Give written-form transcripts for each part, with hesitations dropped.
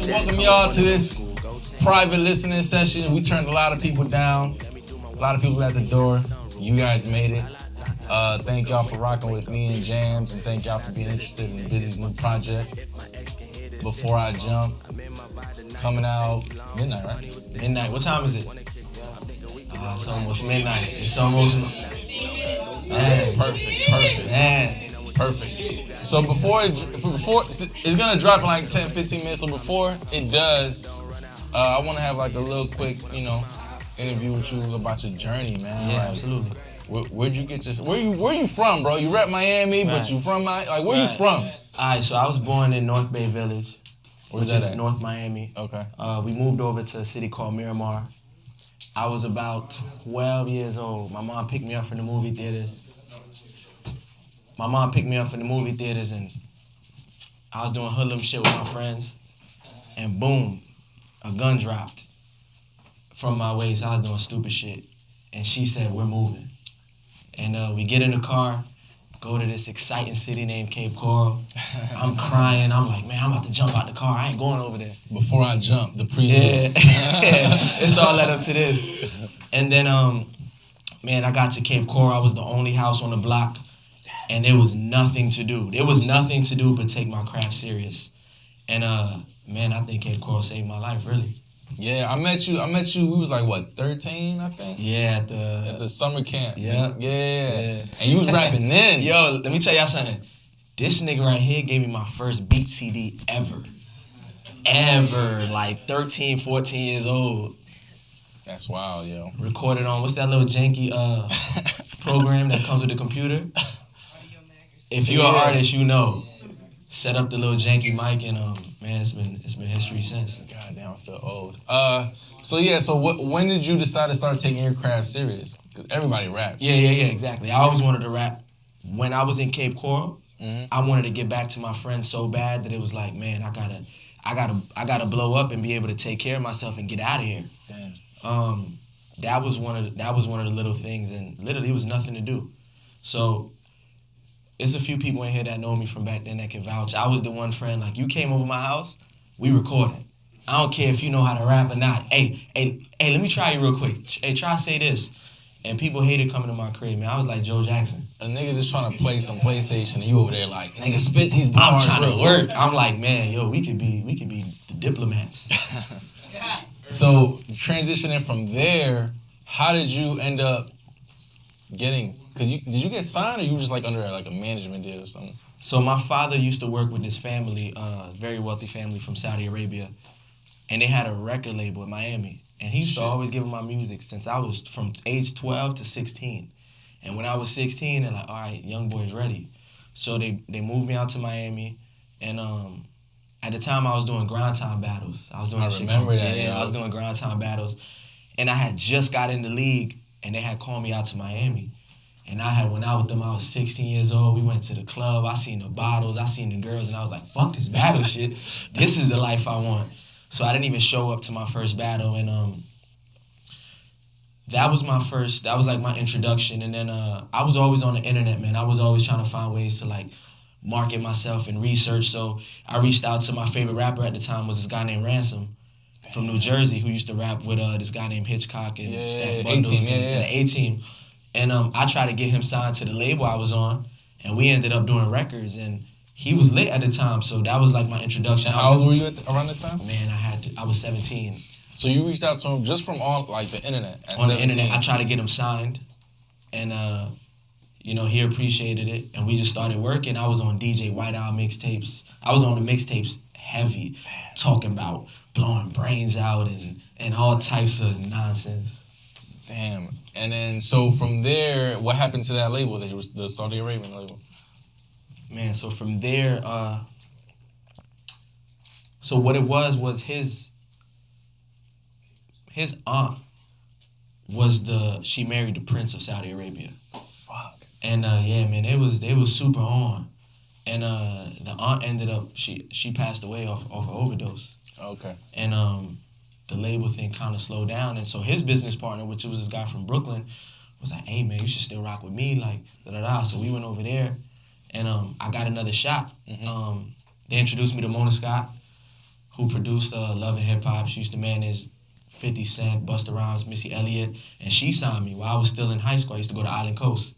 welcome y'all to this private listening session. We turned a lot of people down, a lot of people at the door. You guys made it. Thank y'all for rocking with me and Jams, and thank y'all for being interested in Bizzy's new project. Before I Jump, coming out midnight, right? Midnight. What time is it? It's almost midnight. It's almost. Man, Perfect. So before it's gonna drop in like 10-15 minutes. So before it does, I want to have like a little quick, interview with you about your journey, man. Yeah, like, absolutely. Where'd you get this? Where you from, bro? You rep Miami, right. But you from where you from? Alright, so I was born in North Bay Village, Where's which that is at? North Miami. Okay. We moved over to a city called Miramar. I was about 12 years old. My mom picked me up from the movie theaters. And I was doing hoodlum shit with my friends. And boom, a gun dropped from my waist. I was doing stupid shit. And she said, we're moving. And we get in the car, go to this exciting city named Cape Coral. I'm crying. I'm like, man, I'm about to jump out the car. I ain't going over there. Before I Jump, the preview. Yeah. It's all led up to this. And then, man, I got to Cape Coral. I was the only house on the block. And there was nothing to do. There was nothing to do but take my craft serious. And, man, I think Cape Coral saved my life, really. Yeah, I met you. We was like, what, 13, I think? Yeah, at the summer camp. Yeah. And you was rapping then. Yo, let me tell y'all something. This nigga right here gave me my first beat CD ever. Like 13, 14 years old. That's wild, yo. Recorded on, what's that little janky program that comes with the computer? If you're an artist, you know. Set up the little janky mic, and man, it's been history since. God damn, I feel old. So when did you decide to start taking your craft serious? Because everybody raps. Yeah, exactly. I always wanted to rap. When I was in Cape Coral, I wanted to get back to my friends so bad that it was like, man, I gotta blow up and be able to take care of myself and get out of here. Damn. That was one of the little things, and literally it was nothing to do. So there's a few people in here that know me from back then that can vouch. I was the one friend, like, you came over my house, we recorded. I don't care if you know how to rap or not. Hey, let me try you real quick. Hey, try to say this. And people hated coming to my crib, man. I was like Joe Jackson. A nigga just trying to play some PlayStation, and you over there like, nigga, spit these bars. I'm trying to work. I'm like, man, yo, we could be the diplomats. So transitioning from there, how did you end up getting? Cause did you get signed, or you were just like under like a management deal or something? So my father used to work with this family, very wealthy family from Saudi Arabia, and they had a record label in Miami. And he used to always give me my music since I was from age 12 to 16. And when I was 16, they're like, all right, young boy's ready. So they moved me out to Miami, and at the time I was doing grind time battles. I remember that. Yeah, I was doing grind time battles, and I had just got in the league, and they had called me out to Miami. And I had went out with them. I was 16 years old. We went to the club. I seen the bottles. I seen the girls. And I was like, fuck this battle shit. This is the life I want. So I didn't even show up to my first battle. And that was like my introduction. And then I was always on the internet, man. I was always trying to find ways to like market myself and research. So I reached out to my favorite rapper at the time, was this guy named Ransom from New Jersey, who used to rap with this guy named Hitchcock and Stack Bundles and the A-Team. And I tried to get him signed to the label I was on, and we ended up doing records, and he was lit at the time, so that was like my introduction. And how old were you around this time? Man, I was 17. So you reached out to him just from on like the internet at on 17? The internet, I tried to get him signed, and he appreciated it, and we just started working. I was on DJ White Owl mixtapes. I was on the mixtapes heavy, talking about blowing brains out and all types of nonsense. Damn. And then, so from there, what happened to that label? That was the Saudi Arabian label. Man, so from there, so what it was his aunt she married the Prince of Saudi Arabia. Fuck. And yeah, man, they was super on. And the aunt ended up, she passed away off an overdose. Okay. And the label thing kind of slowed down. And so his business partner, which was this guy from Brooklyn, was like, hey, man, you should still rock with me, like, da-da-da. So we went over there, and I got another shot. Mm-hmm. They introduced me to Mona Scott, who produced Love and Hip Hop. She used to manage 50 Cent, Busta Rhymes, Missy Elliott, and she signed me while I was still in high school. I used to go to Island Coast.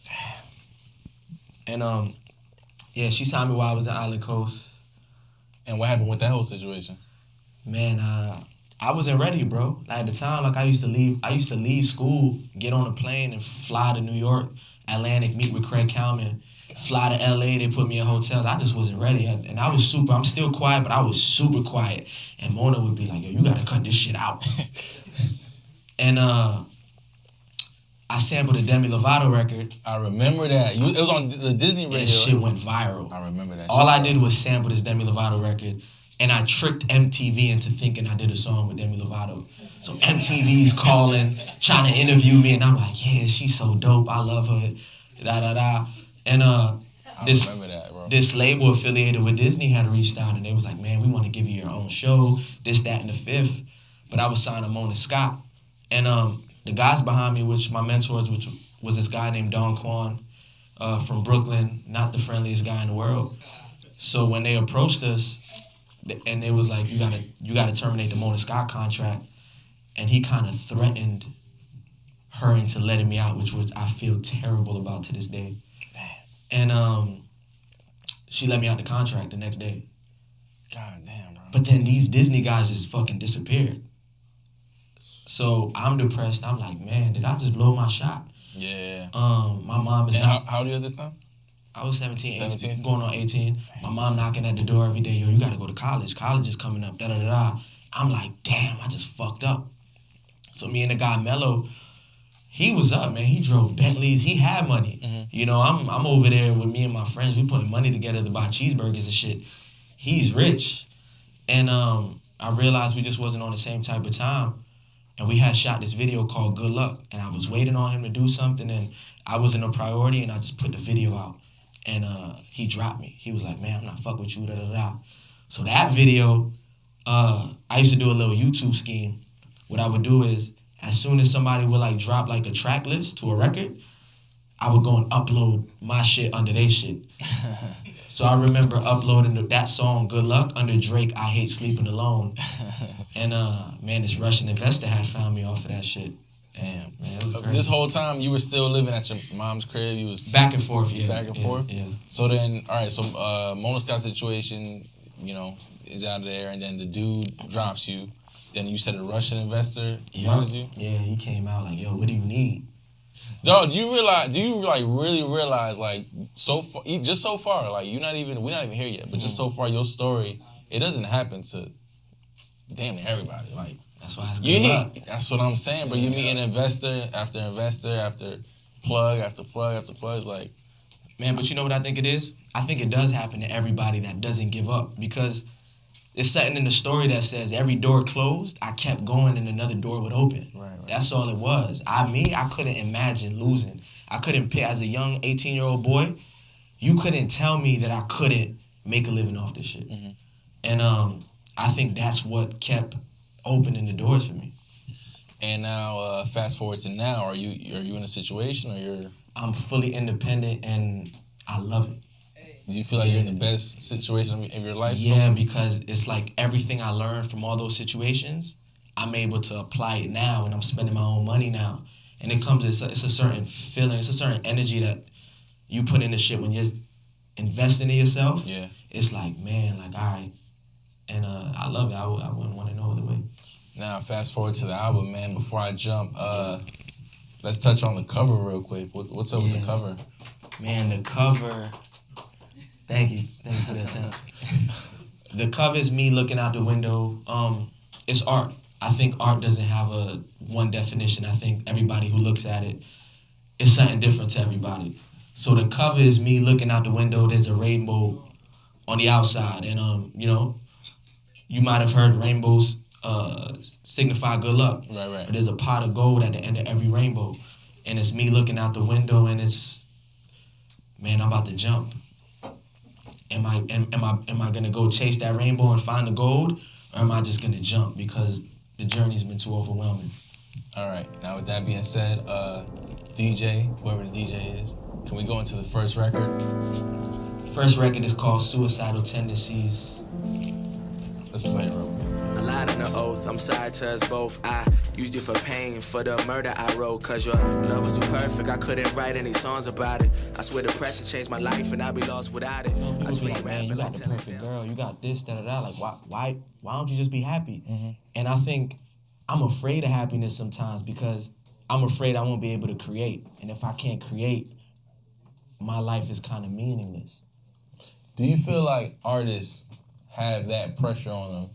And yeah, she signed me while I was in Island Coast. And what happened with that whole situation? Man, I wasn't ready, bro. Like at the time, like I used to leave school, get on a plane and fly to New York, Atlantic, meet with Craig Kalman, fly to LA, they put me in hotels. I just wasn't ready. And I was I'm still quiet, but I was super quiet. And Mona would be like, yo, you gotta cut this shit out. And I sampled a Demi Lovato record. I remember that. It was on the Disney radio. And shit went viral. I remember that. All I did was sample this Demi Lovato record. And I tricked MTV into thinking I did a song with Demi Lovato. So MTV's calling, trying to interview me, and I'm like, yeah, she's so dope. I love her. Da da da. And this label affiliated with Disney had reached out, and they was like, man, we want to give you your own show, this, that, and the fifth. But I was signed to Mona Scott. And the guys behind me, which my mentors, which was this guy named Don Quan from Brooklyn, not the friendliest guy in the world. So when they approached us, and it was like, you gotta terminate the Mona Scott contract, and he kind of threatened her into letting me out, which I feel terrible about to this day. And she let me out the contract the next day. God damn, bro. But then these Disney guys just fucking disappeared. So I'm depressed. I'm like, man, did I just blow my shot? Yeah. My mom is how old are you at this time? I was 17, 18, going on 18. My mom knocking at the door every day. Yo, you got to go to college. College is coming up, da-da-da-da. I'm like, damn, I just fucked up. So me and the guy, Mello, he was up, man. He drove Bentleys. He had money. Mm-hmm. You know, I'm over there with me and my friends. We putting money together to buy cheeseburgers and shit. He's rich. And I realized we just wasn't on the same type of time. And we had shot this video called Good Luck. And I was waiting on him to do something, and I wasn't a priority, and I just put the video out. And he dropped me. He was like, man, I'm not fucking with you, da-da-da. So that video, I used to do a little YouTube scheme. What I would do is, as soon as somebody would like drop like a track list to a record, I would go and upload my shit under their shit. So I remember uploading that song, Good Luck, under Drake, I Hate Sleeping Alone. And man, this Russian investor had found me off of that shit. Damn, man. This whole time you were still living at your mom's crib? You was back and forth, yeah. Back and forth? Yeah. So then, all right, so Mona Scott situation, you know, is out of there, and then the dude drops you. Then you said a Russian investor finds you? Yeah, he came out like, yo, what do you need? Dog, do you really realize, like, so far, like, we're not even here yet, but just so far, your story, it doesn't happen to damn near everybody. Like, that's why it's good luck. That's what I'm saying, bro. You meet an investor after plug after plug after plug. It's like, man, but you know what I think it is? I think it does happen to everybody that doesn't give up, because it's something in the story that says every door closed, I kept going and another door would open. Right. That's all it was. I couldn't imagine losing. I couldn't pick, as a young 18-year-old boy, you couldn't tell me that I couldn't make a living off this shit. Mm-hmm. And I think that's what kept opening the doors for me. And now, fast forward to now, are you in a situation, or you're? I'm fully independent and I love it. Do you feel like you're in the best situation of your life? Yeah, because it's like everything I learned from all those situations, I'm able to apply it now, and I'm spending my own money now. And it's a certain feeling, it's a certain energy that you put in the shit when you're investing in yourself. Yeah. It's like, man, like, all right. And I love it. I wouldn't want to know other way. Now, fast forward to the album, man. Before I jump, let's touch on the cover real quick. What's up with the cover? Man, the cover... Thank you for that time. The cover is me looking out the window. It's art. I think art doesn't have a one definition. I think everybody who looks at it, it's something different to everybody. So the cover is me looking out the window. There's a rainbow on the outside, and you know, you might have heard rainbows signify good luck. Right. But there's a pot of gold at the end of every rainbow, and it's me looking out the window, and it's, man, I'm about to jump. Am I gonna go chase that rainbow and find the gold, or am I just gonna jump because the journey's been too overwhelming? All right. Now, with that being said, DJ, whoever the DJ is, can we go into the first record? First record is called Suicidal Tendencies. Let's play it real quick. I lied on the oath, I'm sorry to us both. I used you for pain, for the murder I wrote. Cause your love was too perfect, I couldn't write any songs about it. I swear depression changed my life and I'd be lost without it. People be like, man, you got the perfect girl, you got this, da-da-da. Like, why don't you just be happy? And I think I'm afraid of happiness sometimes because I'm afraid I won't be able to create. And if I can't create, my life is kind of meaningless. Do you feel like artists have that pressure on them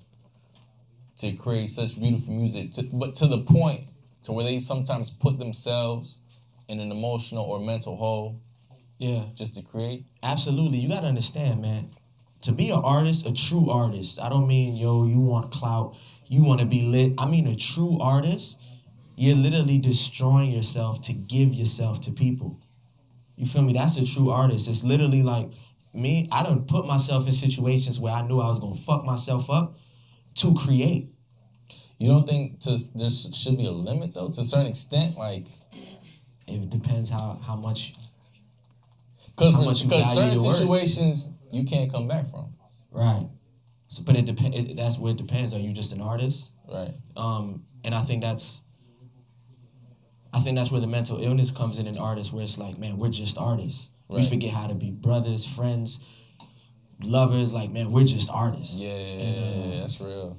to create such beautiful music, but to the point to where they sometimes put themselves in an emotional or mental hole just to create? Absolutely. You got to understand, man. To be an artist, a true artist, I don't mean, you want clout, you want to be lit. I mean a true artist, you're literally destroying yourself to give yourself to people. You feel me? That's a true artist. It's literally like me. I done put myself in situations where I knew I was going to fuck myself up to create. You don't think there should be a limit, though, to a certain extent? Like, it depends how much. Because certain situations you can't come back from. Right. So, but it depends. That's where it depends. Are you just an artist? Right. And I think that's where the mental illness comes in artists, where it's like, man, we're just artists. Right. We forget how to be brothers, friends, lovers. Like, man, we're just artists. Yeah, that's real.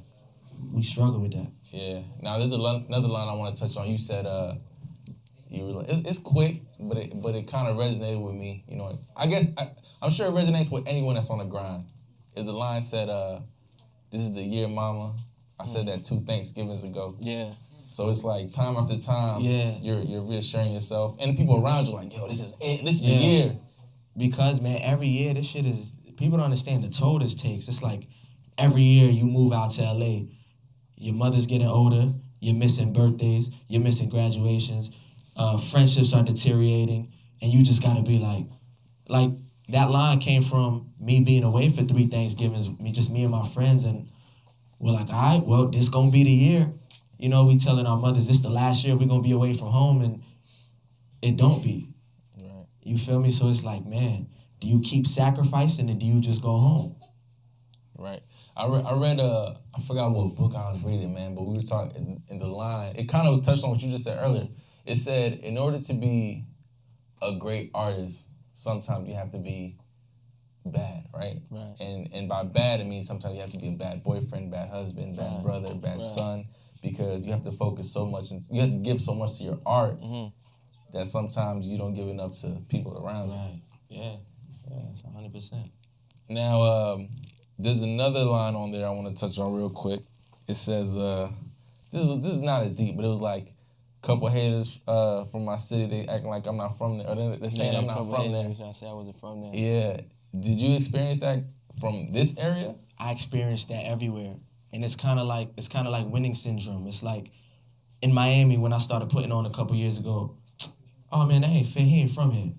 We struggle with that. Yeah. Now, there's another line I want to touch on. You said, you were like, it's quick, but it kind of resonated with me. You know, I guess I'm sure it resonates with anyone that's on the grind. Is the line said, "This is the year, mama." I said that 2 Thanksgivings ago. Yeah. So it's like time after time, you're reassuring yourself and the people around you like, yo, this is it. This is the year. Because, man, every year this shit is, people don't understand the toll this takes. It's like every year you move out to LA, your mother's getting older, you're missing birthdays, you're missing graduations, friendships are deteriorating, and you just gotta be like that line came from me being away for 3 Thanksgivings, me and my friends, and we're like, all right, well, this gonna be the year. You know, we telling our mothers, this the last year we're going to be away from home, and it don't be. Right. You feel me? So it's like, man, do you keep sacrificing, and do you just go home? Right. I read, I forgot what book I was reading, man, but we were talking in the line. It kind of touched on what you just said earlier. It said, in order to be a great artist, sometimes you have to be bad, right? And by bad, it means sometimes you have to be a bad boyfriend, bad husband, bad brother, bad son. Because you have to focus so much, and you have to give so much to your art that sometimes you don't give enough to people around you. Right. Yeah, that's 100%. Now, there's another line on there I want to touch on real quick. It says, this is not as deep, but it was like, a couple haters from my city, they acting like I'm not from there, or they're saying I'm not from there. I said I wasn't from there. Yeah. Did you experience that from this area? I experienced that everywhere. And it's kind of like winning syndrome. It's like in Miami when I started putting on a couple years ago. Oh man, that ain't fair. He ain't from here.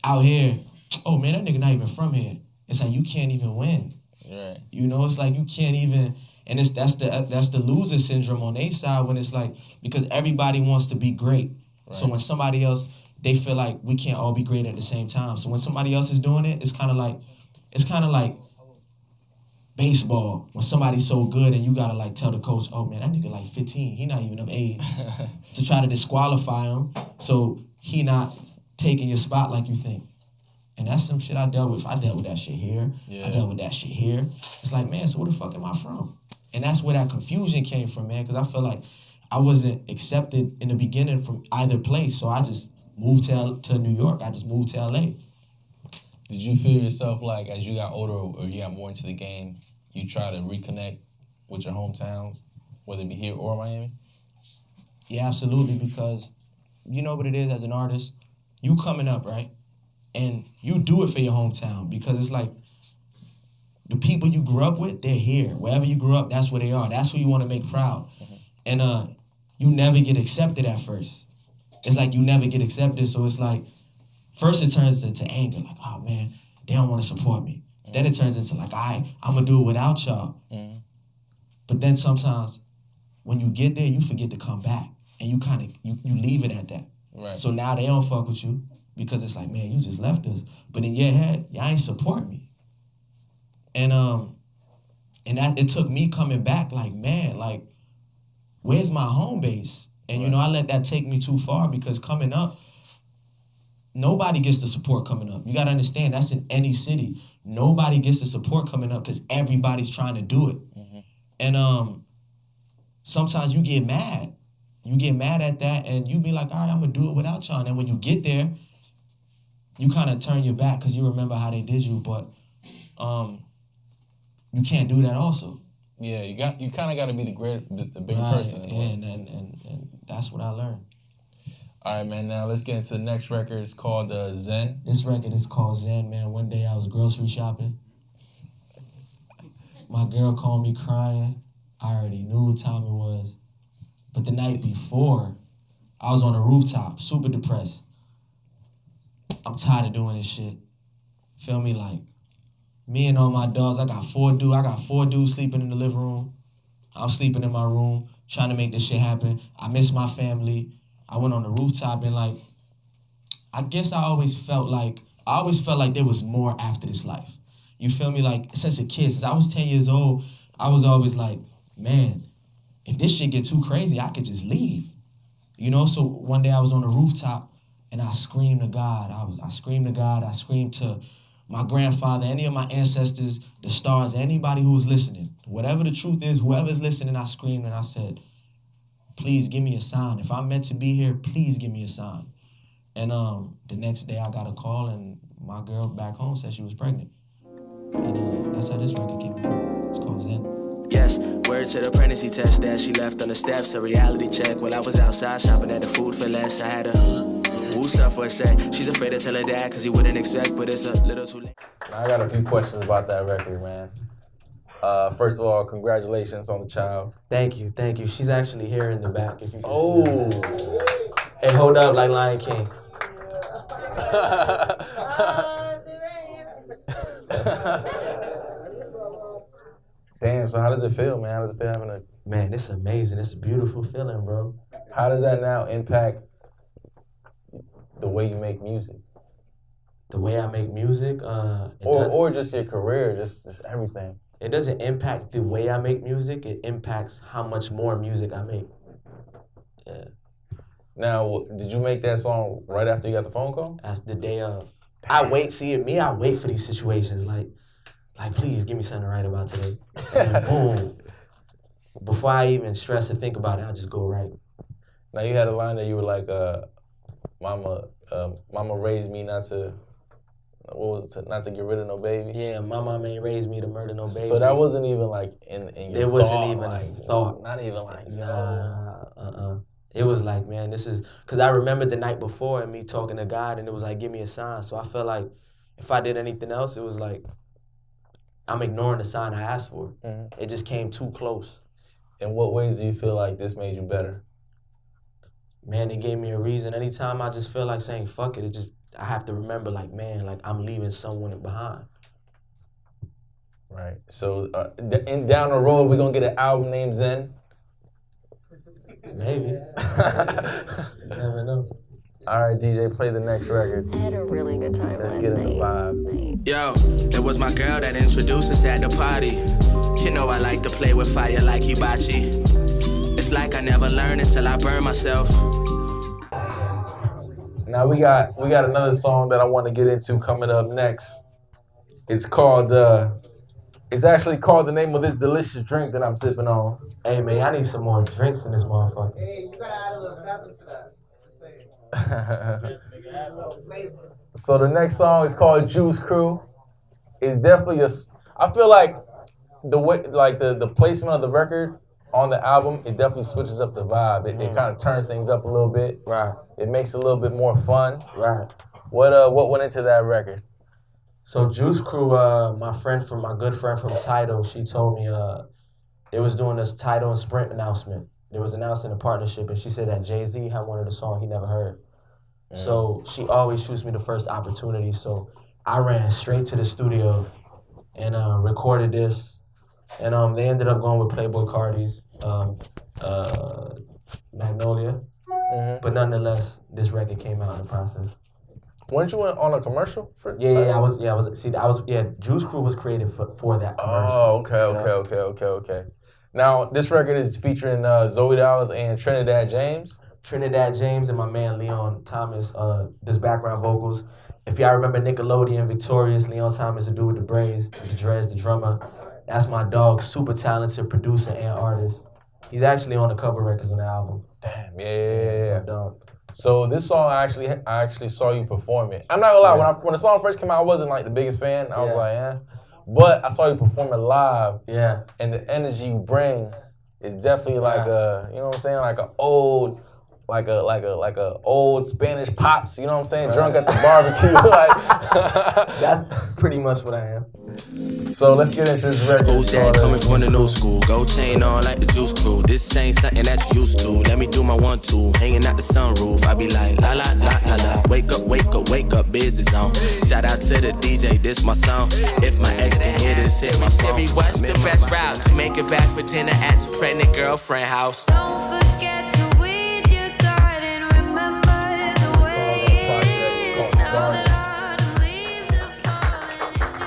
Out here, oh man, that nigga not even from here. It's like you can't even win. Right. You know, it's like you can't even. And that's the loser syndrome on their side when it's like because everybody wants to be great. Right. So when somebody else, they feel like we can't all be great at the same time. So when somebody else is doing it, it's kind of like baseball, when somebody's so good and you gotta like tell the coach, oh man, that nigga like 15, he not even of age, to try to disqualify him so he not taking your spot like you think. And that's some shit I dealt with. I dealt with that shit here. Yeah. I dealt with that shit here. It's like, man, so where the fuck am I from? And that's where that confusion came from, man, because I feel like I wasn't accepted in the beginning from either place, so I just moved to New York. I just moved to LA. Did you feel yourself like as you got older or you got more into the game, you try to reconnect with your hometown, whether it be here or Miami? Yeah, absolutely, because you know what it is as an artist? You coming up, right? And you do it for your hometown because it's like the people you grew up with, they're here. Wherever you grew up, that's where they are. That's who you want to make proud. Mm-hmm. And you never get accepted at first. It's like you never get accepted, so it's like, first it turns into anger, like, oh man, they don't want to support me. Mm-hmm. Then it turns into like, I'm going to do it without y'all. Mm-hmm. But then sometimes when you get there, you forget to come back. And you kind of, you leave it at that. Right. So now they don't fuck with you because it's like, man, you just left us. But in your head, y'all ain't support me. And And it took me coming back like, man, like, where's my home base? And, you know, I let that take me too far because coming up, nobody gets the support coming up. You got to understand, that's in any city. Nobody gets the support coming up because everybody's trying to do it. Mm-hmm. And sometimes you get mad. You get mad at that and you be like, all right, I'm going to do it without y'all. And then when you get there, you kind of turn your back because you remember how they did you. But you can't do that also. Yeah, you kind of got to be the bigger person. And that's what I learned. All right, man. Now let's get into the next record. It's called Zen. This record is called Zen, man. One day I was grocery shopping. My girl called me crying. I already knew what time it was. But the night before, I was on a rooftop, super depressed. I'm tired of doing this shit. Feel me? Like, me and all my dogs, I got four dudes sleeping in the living room. I'm sleeping in my room, trying to make this shit happen. I miss my family. I went on the rooftop and like, I guess I always felt like there was more after this life. You feel me? Like, since a kid, since I was 10 years old, I was always like, man, if this shit get too crazy, I could just leave. You know, so one day I was on the rooftop and I screamed to God. I screamed to God. I screamed to my grandfather, any of my ancestors, the stars, anybody who was listening. Whatever the truth is, whoever's listening, I screamed and I said, please give me a sign. If I'm meant to be here, please give me a sign. And the next day I got a call and my girl back home said she was pregnant. And that's how this record came about. It's called Zen. Yes, word to the pregnancy test that she left on the steps, a reality check. While I was outside shopping at the food for less, I had a woo stuff for a sec. She's afraid to tell her dad cause he wouldn't expect, but it's a little too late. I got a few questions about that record, man. First of all, congratulations on the child. Thank you. She's actually here in the back if you can see. Hey, hold up like Lion King. Damn, so how does it feel, man? How does it feel having a... Man, it's amazing. It's a beautiful feeling, bro. How does that now impact the way you make music? The way I make music? Or just your career, just everything. It doesn't impact the way I make music. It impacts how much more music I make. Yeah. Now, did you make that song right after you got the phone call? That's the day of. I wait for these situations. Like, please give me something to write about today. And then boom. Before I even stress and think about it, I just go right. Now, you had a line that you were like, mama raised me not to... What was it? Not to get rid of no baby? Yeah, my mom ain't raised me to murder no baby. So that wasn't even like in your It wasn't even like thought. Not even like, It was like, man, this is... Because I remember the night before and me talking to God and it was like, give me a sign. So I felt like if I did anything else, it was like, I'm ignoring the sign I asked for. Mm-hmm. It just came too close. In what ways do you feel like this made you better? Man, it gave me a reason. Anytime I just feel like saying, fuck it, I have to remember, like, man, like, I'm leaving someone behind. Right. So, down the road, we're going to get an album named Zen? Maybe. You never know. All right, DJ, play the next record. I had a really good time Let's last get in the night. vibe. Yo, it was my girl that introduced us at the party. You know I like to play with fire like hibachi. It's like I never learned until I burn myself. Now we got another song that I want to get into coming up next. It's called it's actually called the name of this delicious drink that I'm sipping on. Hey man, I need some more drinks in this motherfucker. Hey, you gotta add a little pepper to that. Just saying. Add a little flavor. So the next song is called Juice Crew. It's definitely I feel like the way, like the placement of the record on the album, it definitely switches up the vibe. It kind of turns things up a little bit. Right. It makes it a little bit more fun. Right. What went into that record? So Juice Crew, my good friend from Tidal, she told me they was doing this Tidal and Sprint announcement. They was announcing a partnership, and she said that Jay-Z had one of the songs he never heard. So she always shoots me the first opportunity. So I ran straight to the studio and recorded this. And they ended up going with Playboy Cardi's Magnolia. Mm-hmm. But nonetheless, this record came out in the process. Weren't you on a commercial for? Yeah, I was. Juice Crew was created for that commercial. Oh, okay. Now this record is featuring Zoe Dallas and Trinidad James. Trinidad James and my man Leon Thomas does background vocals. If y'all remember Nickelodeon Victorious, Leon Thomas, the dude with the braids, the dreads, the drummer. That's my dog, super talented producer and artist. He's actually on a couple records on the album. Damn, That's my dog. So this song, I actually saw you perform it. I'm not gonna lie, when the song first came out, I wasn't like the biggest fan. I was like, but I saw you perform it live. Yeah. And the energy you bring is definitely like a, you know what I'm saying, like a old, like a old Spanish pops. You know what I'm saying, drunk at the barbecue. Like that's pretty much what I am. So let's get into this record. Who's that coming from the new school? Go chain on like the Juice Crew. This ain't something that you used to. Let me do my 1-2. Hanging out the sunroof. I be like la la la la la. Wake up, Bizzy on. Shout out to the DJ, this my song. If my ex can hear this, hit my Siri, what's the best route to make it back for dinner at your pregnant girlfriend house? Don't forget to weed your garden. Remember the way it is now that autumn leaves are falling into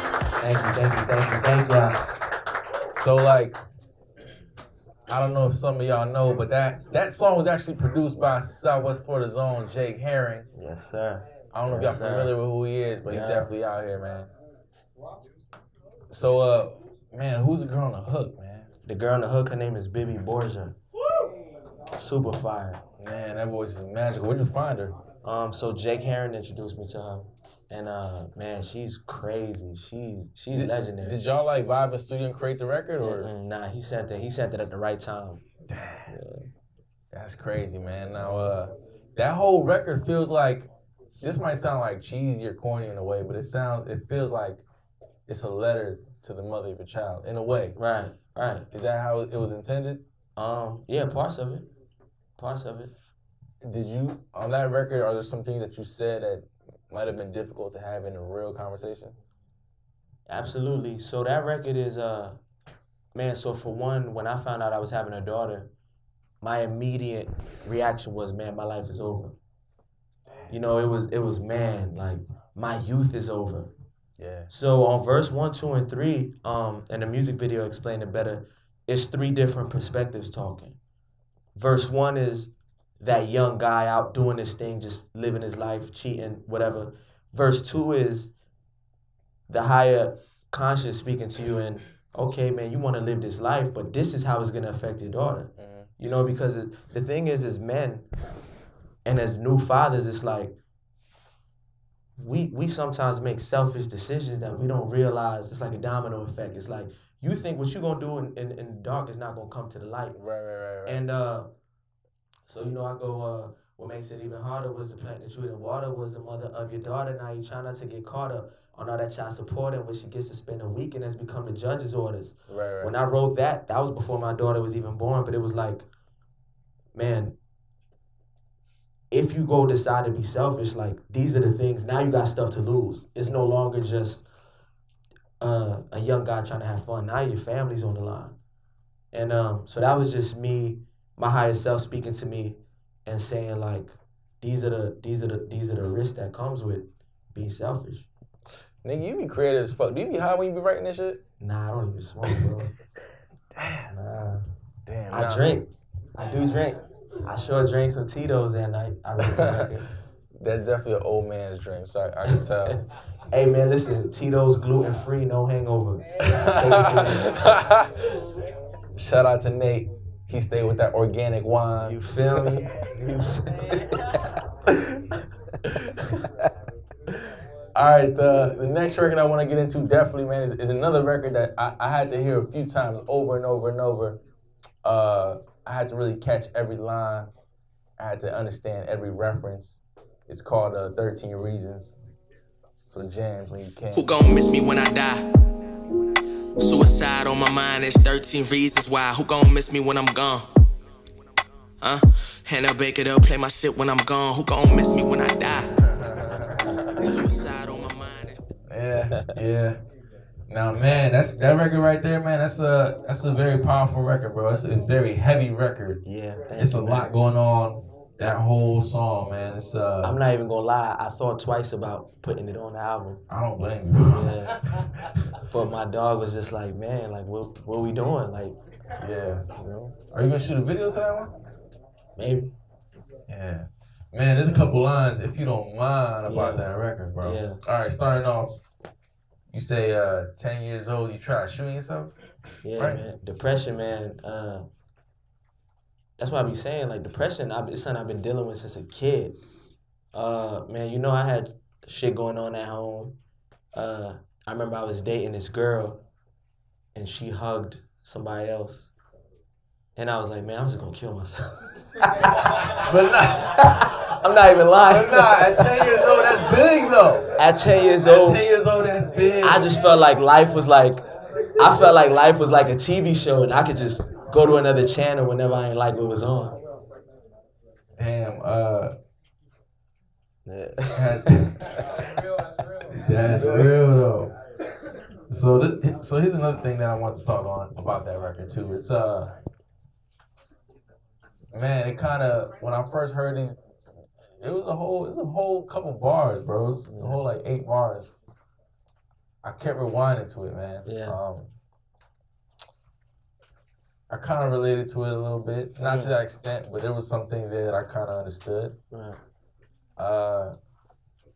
Thank you. So like, I don't know if some of y'all know, but that song was actually produced by Southwest Florida's own Jake Herring. Yes, sir. I don't know if y'all familiar with who he is, but he's definitely out here, man. So, man, who's the girl on the hook, man? The girl on the hook, her name is Bibi Borgia. Super fire. Man, that voice is magical. Where'd you find her? So Jake Herring introduced me to her. And man, she's crazy. She's legendary. Did y'all like vibe in studio and create the record, or? Nah, he sent it at the right time. Damn. That's crazy, man. Now, that whole record feels like, this might sound like cheesy or corny in a way, but it feels like it's a letter to the mother of your child, in a way. Right. Is that how it was intended? Yeah, parts of it. Did you, on that record, are there some things that you said that might have been difficult to have in a real conversation? Absolutely. So that record is, man, so for one, when I found out I was having a daughter, my immediate reaction was, man, my life is over. You know, it was, man, like, my youth is over. Yeah. So on verse 1, 2, and 3, and the music video explained it better, it's 3 different perspectives talking. Verse 1 is that young guy out doing this thing, just living his life, cheating, whatever. Verse 2 is the higher conscious speaking to you and, okay, man, you want to live this life, but this is how it's going to affect your daughter. Mm-hmm. You know, because the thing is, as men and as new fathers, it's like we sometimes make selfish decisions that we don't realize. It's like a domino effect. It's like you think what you're going to do in the dark is not going to come to the light. Right. And so, you know, I go, what makes it even harder was the plant the tree and water was the mother of your daughter. Now you try not to get caught up on all that child support and when she gets to spend a week and has become the judge's orders. Right. When I wrote that was before my daughter was even born, but it was like, man, if you go decide to be selfish, like, these are the things, now you got stuff to lose. It's no longer just a young guy trying to have fun. Now your family's on the line. And so that was just me, my higher self speaking to me and saying, like, these are the risks that comes with being selfish. Nigga, you be creative as fuck. Do you be high when you be writing this shit? Nah, I don't even smoke, bro. Damn. Nah. Damn. I drink. I do drink. I sure drank some Tito's that night. I wrote the record. That's definitely an old man's drink, so I can tell. Hey, man, listen. Tito's gluten-free, no hangover. Shout out to Nate. He stayed with that organic wine. You feel me? All right, the next record I want to get into definitely, man, is another record that I had to hear a few times over and over and over. I had to really catch every line. I had to understand every reference. It's called 13 Reasons. So jams when you can. Who gon' miss me when I die? Suicide on my mind, it's 13 reasons why. Who gon' miss me when I'm gone? And I'll bake it up, play my shit when I'm gone. Who gon' miss me when I die? Suicide on my mind. Yeah. Now, man, that record right there, man. That's a very powerful record, bro. It's a very heavy record. Yeah. It's a lot going on. That whole song, man. It's I'm not even gonna lie. I thought twice about putting it on the album. I don't blame you. Yeah. But my dog was just like, man, like what we doing? Like, Yeah. you know, Are you gonna shoot a video to that one? maybe. Yeah. Man, there's a couple lines, if you don't mind, about Yeah. that record, bro. Yeah. All right, starting off, you say 10 years old, you try shooting yourself? Yeah, Right. man. Depression, man. That's why I be saying, like, depression, it's something I've been dealing with since a kid. Man, you know, I had shit going on at home. I remember I was dating this girl, and she hugged somebody else. And I was like, man, I'm just gonna kill myself. But not, I'm not even lying. but not, at 10 years old, that's big, though. At 10 years At old, 10 years old, that's big. I just felt like life was like, I felt like life was like a TV show, and I could just go to another channel whenever I ain't like what was on. Damn, Yeah. that's real, though. So here's another thing that I want to talk on about that record, too. It's, man, it kind of, when I first heard these, it was a whole couple bars, bro. It was a whole like 8 bars. I kept rewinding to it, man. Yeah. I kind of related to it a little bit, not to that extent, but there was some things there that I kind of understood. Right.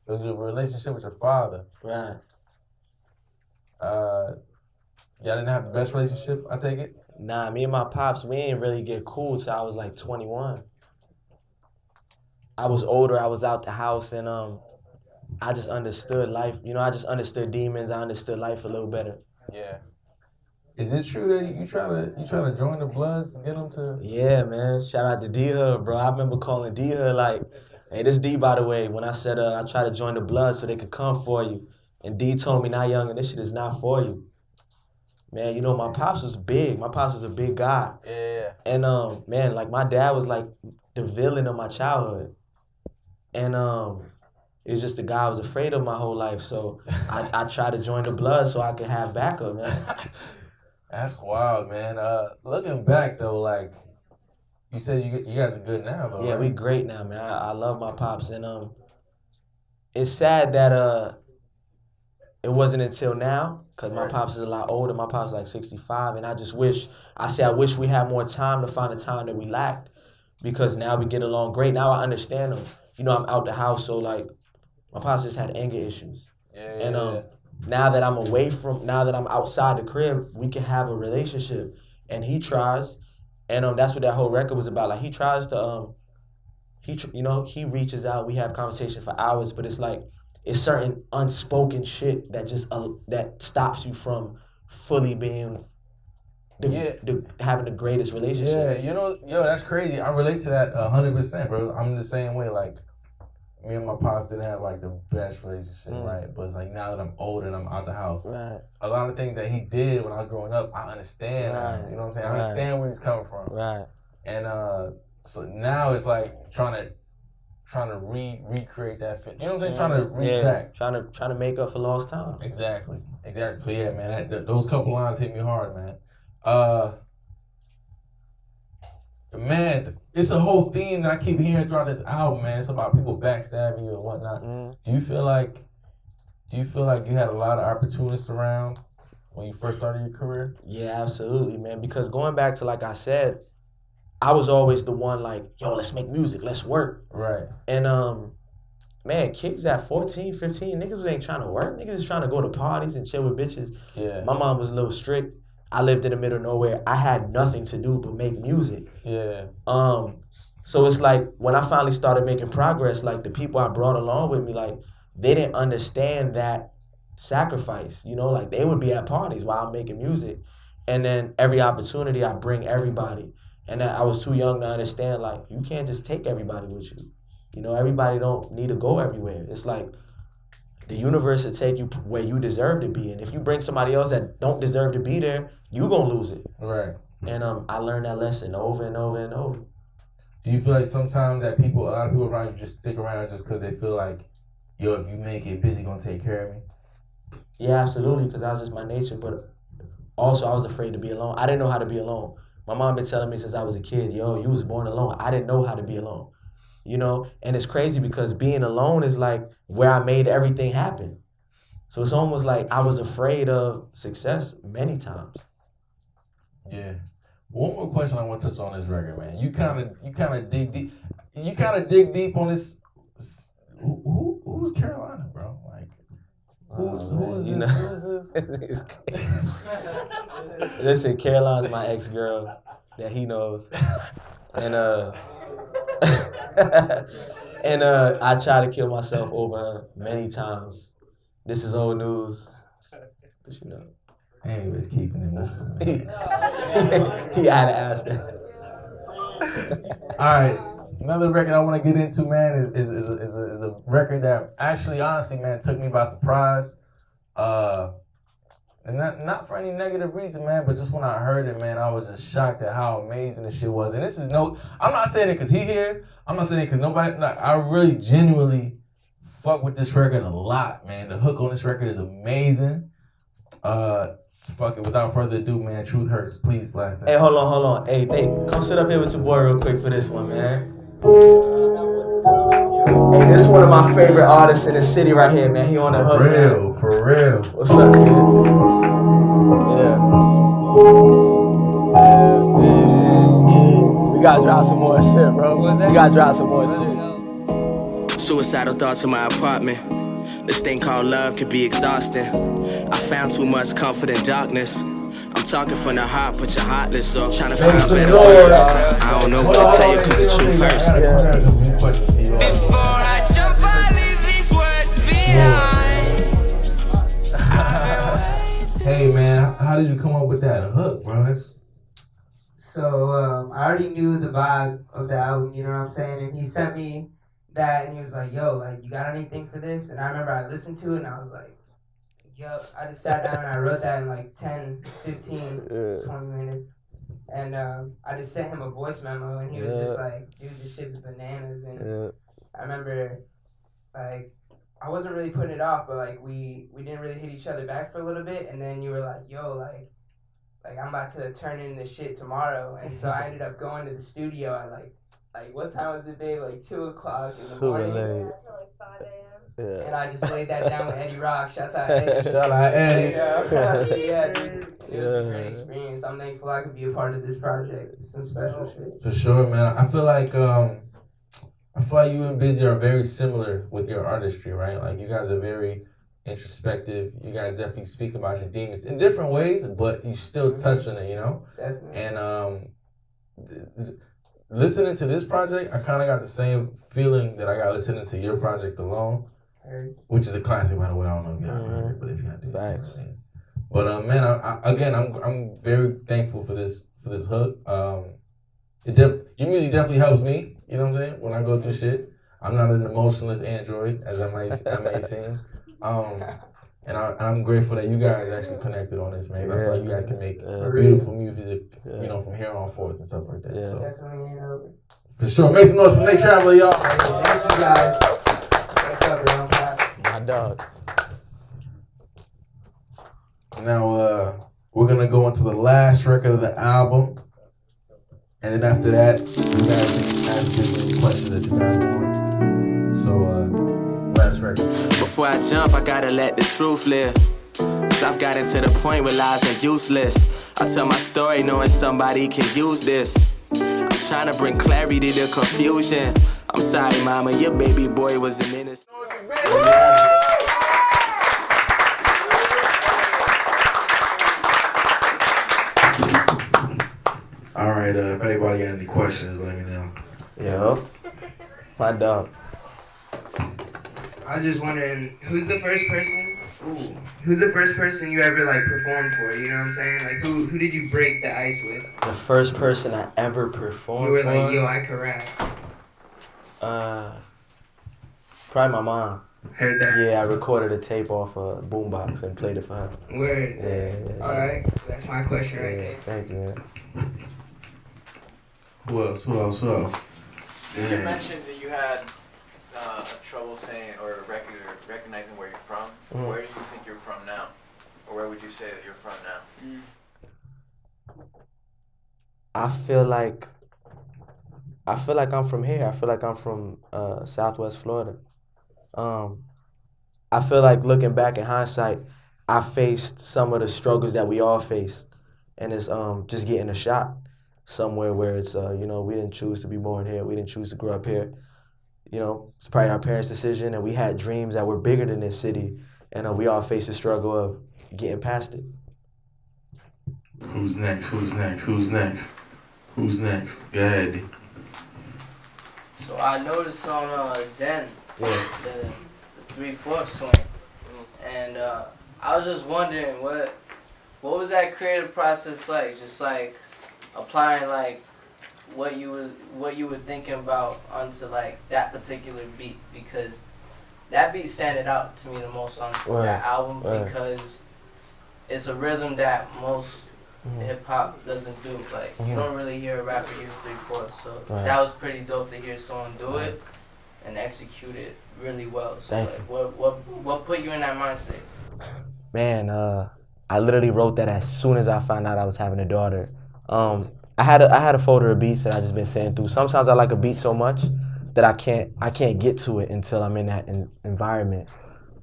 It was a relationship with your father. Right. Y'all didn't have the best relationship, I take it? Nah, me and my pops, we ain't really get cool till I was like 21. I was older, I was out the house, and I just understood life. You know, I just understood demons. I understood life a little better. Yeah. Is it true that you try to join the Bloods and get them to? Yeah, man. Shout out to D-Hood, bro. I remember calling D-Hood like, hey, this D, by the way, when I said I tried to join the Bloods so they could come for you. And D told me, nah, young, and this shit is not for you. Man, you know, my pops was big. My pops was a big guy. Yeah. And, man, like, my dad was like the villain of my childhood. And it's just the guy I was afraid of my whole life. So I tried to join the Blood so I could have backup, man. That's wild, man. Looking back though, like you said, you guys are good now, though. Yeah, right? we great now, man. I love my pops, and it's sad that it wasn't until now, cause my Right. pops is a lot older. My pops is like 65, and I wish we had more time to find the time that we lacked, because now we get along great. Now I understand him. You know, I'm out the house, so like my pops just had anger issues, Yeah. and now that I'm outside the crib, we can have a relationship. And he tries, and that's what that whole record was about. Like, he tries to, he reaches out. We have conversation for hours, but it's like, it's certain unspoken shit that just that stops you from fully being having the greatest Yeah, relationship. you know, that's crazy. I relate to that 100%, bro. I'm the same way. Like, me and my pops didn't have like the best relationship, right? But it's like now that I'm older and I'm out the house, Right, a lot of things that he did when I was growing up, I understand now. Right, You know what I'm saying? I right. understand where he's coming from. right. And so now it's like trying to recreate that fit. You know what I'm saying? Trying to reach back. Trying to make up for lost time. Exactly. So yeah, man, those couple lines hit me hard, man. Man, it's a whole theme that I keep hearing throughout this album, man. It's about people backstabbing you and whatnot. Do you feel like you had a lot of opportunists around when you first started your career? Yeah, absolutely, man. Because going back to, like I said, I was always the one like, yo, let's make music, let's work. Right. And man, kids at 14, 15, niggas ain't trying to work. Niggas is trying to go to parties and chill with bitches. Yeah. My mom was a little strict. I lived in the middle of nowhere. I had nothing to do but make music. Yeah. So it's like when I finally started making progress, like the people I brought along with me, like they didn't understand that sacrifice. You know, like they would be at parties while I'm making music, and then every opportunity I bring everybody. And I was too young to understand, like, you can't just take everybody with you. You know, everybody don't need to go everywhere. It's like the universe will take you where you deserve to be. And if you bring somebody else that don't deserve to be there, you gonna lose it. Right. And I learned that lesson over and over and over. Do you feel like sometimes that a lot of people around you just stick around just because they feel like, yo, if you make it, Bizzy gonna take care of me? Yeah, absolutely, because that was just my nature. But also, I was afraid to be alone. I didn't know how to be alone. My mom been telling me since I was a kid, yo, you was born alone. I didn't know how to be alone. you know. And it's crazy because being alone is like where I made everything happen. So it's almost like I was afraid of success many times. Yeah. One more question I want to touch on this record, man. You kind of dig deep. You kind of dig deep on this. Who's Carolina, bro? Like, who's this? Listen, Caroline's my ex-girl that he knows, and and I tried to kill myself over her many times. This is old news, but you know. Anyways, keeping it moving, man. He had to ask that. All right, another record I want to get into, man, is a record that actually, honestly, man, took me by surprise. And not for any negative reason, man, but just when I heard it, man, I was just shocked at how amazing this shit was. And this is I'm not saying it because he here. I'm not saying it because nobody. No, I really genuinely fuck with this record a lot, man. The hook on this record is amazing. Fuck it. Without further ado, man, Truth Hurts. Please blast that. Hey, hold on. Hey, Nate, come sit up here with your boy real quick for this one, man. Hey, this is one of my favorite artists in the city right here, man. He on the hook, man. For real. What's up, kid? Yeah. We gotta drop some more shit, bro. We gotta drop some more shit. Suicidal thoughts in my apartment. This thing called love could be exhausting. I found too much comfort in darkness. I'm talking from the heart, but you're heartless, so trying to find better words. I don't know what to tell you cause the truth hurts. Before I jump, I leave these words behind. Hey, man, how did you come up with that hook, bro? So I already knew the vibe of the album, you know what I'm saying? And he sent me that and he was like, yo, like, you got anything for this? And I remember I listened to it and I was like, yup. I just sat down and I wrote that in like 10, 15, 20 minutes. And I just sent him a voice memo and he was just like, dude, this shit's bananas. And I remember, like, I wasn't really putting it off, but like we didn't really hit each other back for a little bit. And then you were like, yo, like I'm about to turn in this shit tomorrow. And so I ended up going to the studio at like what time was it, babe? Like 2 o'clock in the morning. Until like 5 a.m. And I just laid that down with Eddie Rock. Shouts out Eddie. Shout out Eddie. Yeah, dude. It was a great experience. I'm thankful I could be a part of this project. It's some special shit. For sure, man. I feel like you and Bizzy are very similar with your artistry, right? Like you guys are very introspective. You guys definitely speak about your demons in different ways, but you still touch on it, you know? Definitely. And listening to this project, I kind of got the same feeling that I got listening to your project alone, which is a classic, by the way. I don't know if you heard it, but if you got to do it. But man, I'm very thankful for this hook. Your music definitely helps me. You know what I'm saying? When I go through shit, I'm not an emotionless android, as I may seem. And I'm grateful that you guys actually connected on this, man. I feel like you guys can make beautiful music, you know, from here on forth and stuff like that. So Definitely ain't over. for sure, make some noise for Nate Traveler, y'all. Thank you guys. What's up, Ron Pat? My dog. Now we're gonna go into the last record of the album, and then after that, you guys can ask any questions that you guys want. So last record. Before I jump, I gotta let the truth live. Cause I've gotten to the point where lies are useless. I tell my story knowing somebody can use this. I'm trying to bring clarity to confusion. I'm sorry, mama, your baby boy was an innocent. All right, if anybody got any questions, let me know. Yo, my dog. I was just wondering, who's the first person you ever like performed for? You know what I'm saying? Like who did you break the ice with? The first person I ever performed You were for? like, yo, I can rap. Probably my mom. Heard that? Yeah, I recorded a tape off a boombox and played it for her. Word. Yeah. Alright, that's my question right there. Thank you, man. Who else? You mentioned that you had trouble saying or recognizing where you're from. Mm-hmm. Where do you think you're from now? Or where would you say that you're from now? I feel like I feel like I'm from here. I feel like I'm from Southwest Florida. I feel like looking back in hindsight, I faced some of the struggles that we all face, and it's just getting a shot somewhere where it's we didn't choose to be born here, we didn't choose to grow up here. It's probably our parents' decision, and we had dreams that were bigger than this city, and we all faced the struggle of getting past it. Who's next? Who's next? Who's next? Who's next? Go ahead. So I noticed on Zen, Yeah. the 3/4 swing, and I was just wondering what was that creative process like? Just like applying like what you were thinking about onto like that particular beat, because that beat standing out to me the most on that album, because it's a rhythm that most hip hop doesn't do. Like you don't really hear a rapper use 3/4, so that was pretty dope to hear someone do it and execute it really well. So Thank like, what put you in that mindset? Man, I literally wrote that as soon as I found out I was having a daughter. I had a folder of beats that I just been sitting through. Sometimes I like a beat so much that I can't get to it until I'm in that environment.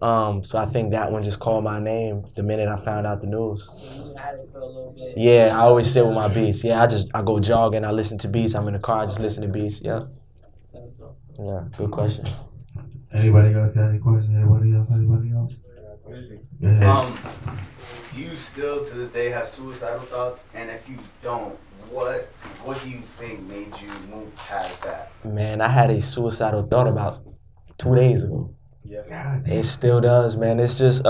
So I think that one just called my name the minute I found out the news. You had it for a little bit. Yeah, I always sit with my beats. Yeah, I go jogging, I listen to beats. I'm in the car, I just listen to beats. Yeah. Yeah, good question. Anybody else got any questions? Anybody else? Go ahead. Do you still to this day have suicidal thoughts? And if you don't, what do you think made you move past that? Man, I had a suicidal thought about 2 days ago. Yeah. It still does, man. It's just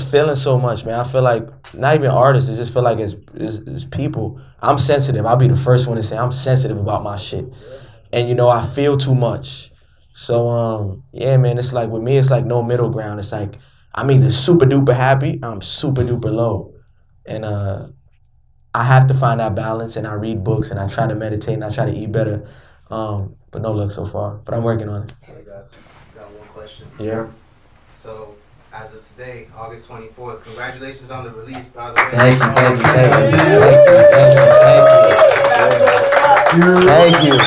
feeling so much, man. I feel like not even artists. I just feel like it's people. I'm sensitive. I'll be the first one to say I'm sensitive about my shit, and I feel too much. So yeah, man. It's like with me, it's like no middle ground. It's like I'm either super duper happy, I'm super duper low, and I have to find that balance. And I read books, and I try to meditate, and I try to eat better. But no luck so far. But I'm working on it. I got one question. Yeah. So, as of today, August 24th, congratulations on the release, by the way. Thank you.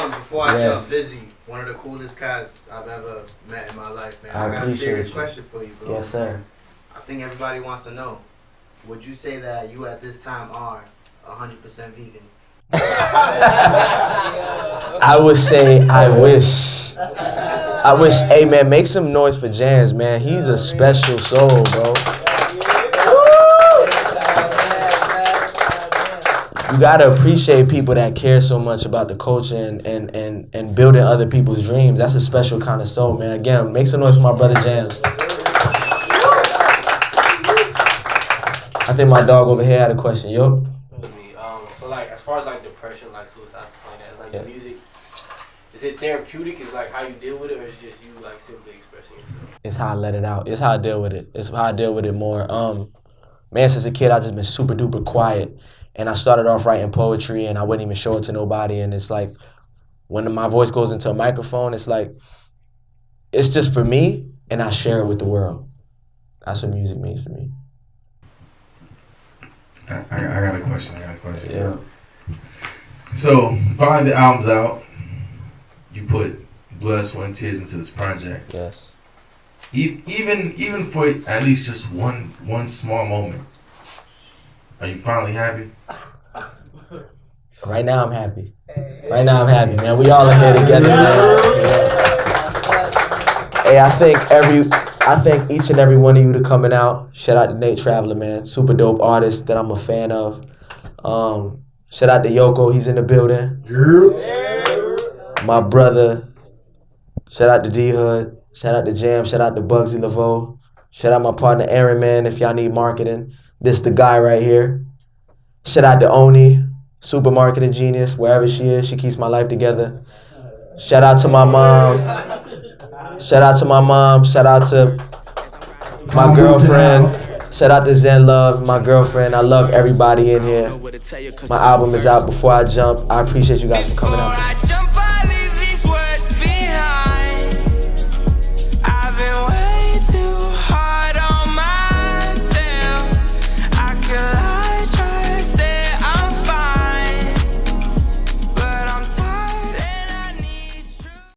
Before I Yes. jump, Bizzy, one of the coolest cats I've ever met in my life, man. I I got a appreciate serious you. question for you, bro. Yes, sir. I think everybody wants to know, would you say that you at this time are 100% vegan? I would say I wish. Hey, man, make some noise for Jams, man. He's a special soul, bro. You gotta appreciate people that care so much about the culture and building other people's dreams. That's a special kind of soul, man. Again, make some noise for my brother Jams. I think my dog over here had a question. Yo. So like as far as like depression, like suicide, stuff like that, like the music, is it therapeutic? Is like how you deal with it, or is it just you like simply expressing yourself? It's how I let it out. It's how I deal with it. It's how I deal with it more. Man, since a kid, I just been super duper quiet, and I started off writing poetry, and I wouldn't even show it to nobody. And it's like when my voice goes into a microphone, it's like it's just for me, and I share it with the world. That's what music means to me. I got a question. Yeah. So, find the album's out. You put blood, sweat, and tears into this project. Yes. Even for at least just one small moment, are you finally happy? Right now, I'm happy. Man. We all are here together, man. Hey, I thank each and every one of you to coming out. Shout out to Nate Traveler, man. Super dope artist that I'm a fan of. Shout out to Yoko, he's in the building. My brother. Shout out to D-Hood. Shout out to Jam. Shout out to Bugzy Lavoe. Shout out my partner Aaron, man, if y'all need marketing. This the guy right here. Shout out to Oni, super marketing genius, wherever she is. She keeps my life together. Shout out to my mom. Shout out to my girlfriend. Shout out to Zen Love, my girlfriend. I love everybody in here. My album is out before I jump. I appreciate you guys for coming out.